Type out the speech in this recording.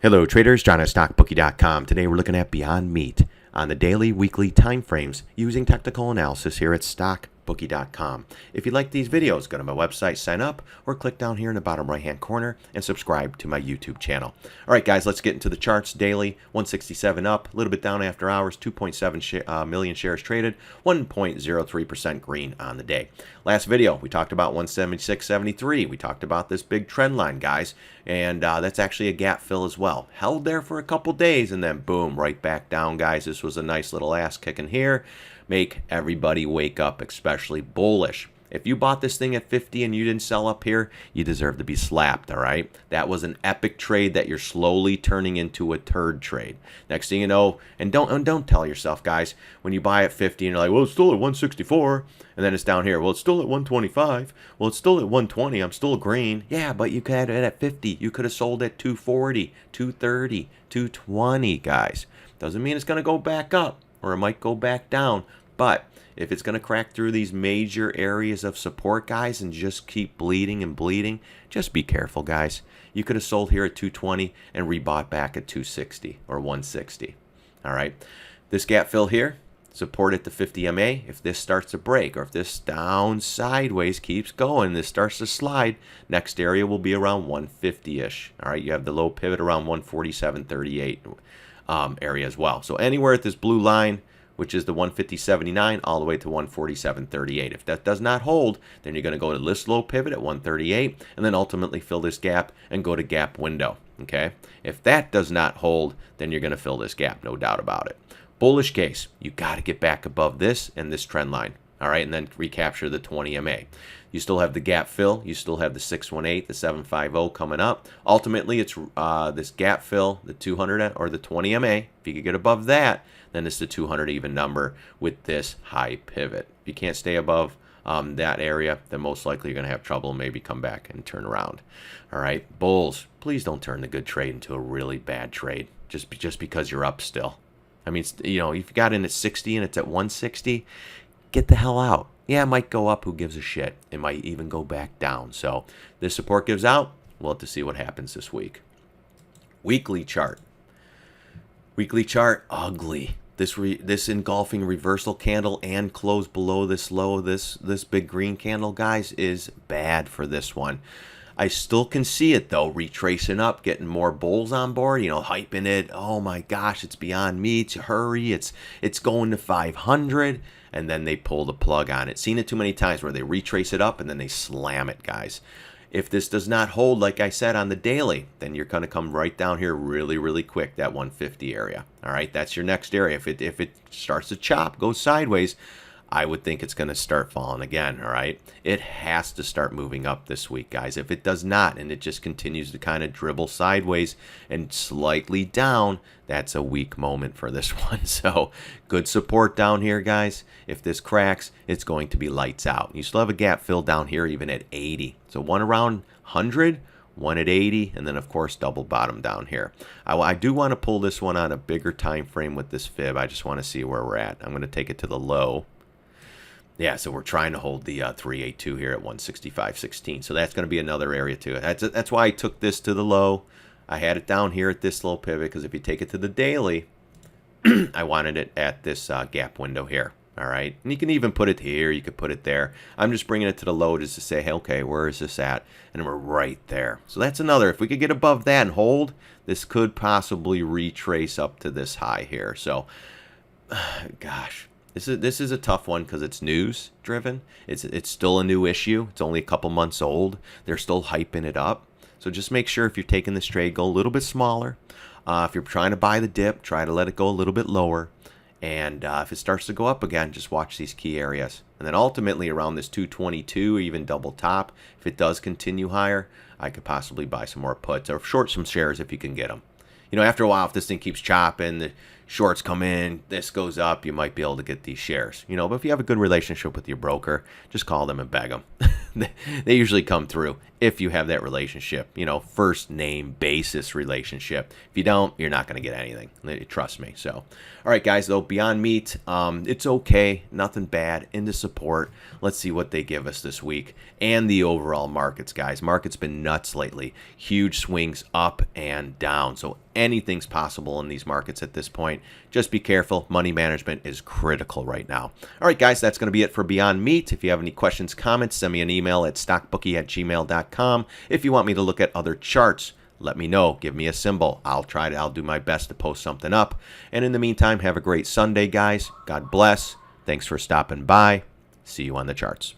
Hello traders, John at StockBookie.com. Today we're looking at Beyond Meat on the daily, weekly time frames using technical analysis here at StockBookie.com. If you like these videos, go to my website, sign up, or click down here in the bottom right hand corner and subscribe to my YouTube channel. Alright guys, let's get into the charts. Daily, 167 up, a little bit down after hours, 2.7 million shares traded, 1.03% green on the day. Last video, we talked about 176.73. We talked about this big trend line, guys, and that's actually a gap fill as well. Held there for a couple days and then boom, right back down, guys. This was a nice little ass kicking here. Make everybody wake up, especially bullish. If you bought this thing at 50 and you didn't sell up here, you deserve to be slapped, all right? That was an epic trade that you're slowly turning into a turd trade. Next thing you know, and don't tell yourself, guys, when you buy at 50 and you're like, well, it's still at 164, and then it's down here, well, it's still at 125, well, it's still at 120, I'm still green. Yeah, but you could have it at 50. You could have sold at 240, 230, 220, guys. Doesn't mean it's going to go back up, or it might go back down, but if it's going to crack through these major areas of support, guys, and just keep bleeding and bleeding, just be careful, guys. You could have sold here at 220 and rebought back at 260 or 160. All right. This gap fill here, support at the 50 MA. If this starts to break or if this down sideways keeps going, this starts to slide, next area will be around 150-ish. All right. You have the low pivot around 147.38 area as well. So anywhere at this blue line, which is the 150.79 all the way to 147.38. If that does not hold, then you're going to go to this low pivot at 138 and then ultimately fill this gap and go to gap window. Okay. If that does not hold, then you're going to fill this gap, no doubt about it. Bullish case, you got to get back above this and this trend line. All right, and then recapture the 20 MA. You still have the gap fill. You still have the 618, the 750 coming up. Ultimately, it's this gap fill, the 200 or the 20 MA. If you could get above that, then it's the 200 even number with this high pivot. If you can't stay above that area, then most likely you're going to have trouble and maybe come back and turn around. All right, bulls, please don't turn the good trade into a really bad trade just because you're up still. I mean, you know, if you got in at 60 and it's at 160, get the hell out. Yeah, it might go up. Who gives a shit? It might even go back down. So this support gives out. We'll have to see what happens this week. Weekly chart. Weekly chart, ugly. This engulfing reversal candle and close below this low, this big green candle, guys, is bad for this one. I still can see it, though, retracing up, getting more bulls on board, you know, hyping it. Oh, my gosh, it's Beyond Meat. Hurry, it's going to 500, and then they pull the plug on it. Seen it too many times where they retrace it up, and then they slam it, guys. If this does not hold, like I said, on the daily, then you're going to come right down here really, really quick, that 150 area. All right, that's your next area. If it starts to chop, go sideways, I would think it's going to start falling again, all right? It has to start moving up this week, guys. If it does not, and it just continues to kind of dribble sideways and slightly down, that's a weak moment for this one. So good support down here, guys. If this cracks, it's going to be lights out. You still have a gap fill down here even at 80. So one around 100, one at 80, and then, of course, double bottom down here. I do want to pull this one on a bigger time frame with this fib. I just want to see where we're at. I'm going to take it to the low. Yeah, so we're trying to hold the 382 here at 165.16. So that's going to be another area too. That's why I took this to the low. I had it down here at this low pivot because if you take it to the daily, I wanted it at this gap window here. All right, and you can even put it here. You could put it there. I'm just bringing it to the low just to say, hey, okay, where is this at? And we're right there. So that's another. If we could get above that and hold, this could possibly retrace up to this high here. So, gosh. This is a tough one because it's news driven. It's still a new issue. It's only a couple months old. They're still hyping it up. So just make sure if you're taking this trade, go a little bit smaller. If you're trying to buy the dip, try to let it go a little bit lower. And if it starts to go up again, just watch these key areas. And then ultimately around this 222 or even double top, if it does continue higher, I could possibly buy some more puts or short some shares if you can get them. You know, after a while, if this thing keeps chopping, shorts come in, this goes up, you might be able to get these shares. But if you have a good relationship with your broker, just call them and beg them. They usually come through if you have that relationship, first name basis relationship. If you don't, you're not going to get anything. Trust me. So, all right, guys, though, Beyond Meat, it's okay. Nothing bad. Into support. Let's see what they give us this week. And the overall markets, guys. Market's been nuts lately. Huge swings up and down. So anything's possible in these markets at this point. Just be careful. Money management is critical right now. All right, guys, that's going to be it for Beyond Meat. If you have any questions, comments, send me an email at stockbookie@gmail.com. If you want me to look at other charts, let me know. Give me a symbol. I'll do my best to post something up. And in the meantime, have a great Sunday, guys. God bless. Thanks for stopping by. See you on the charts.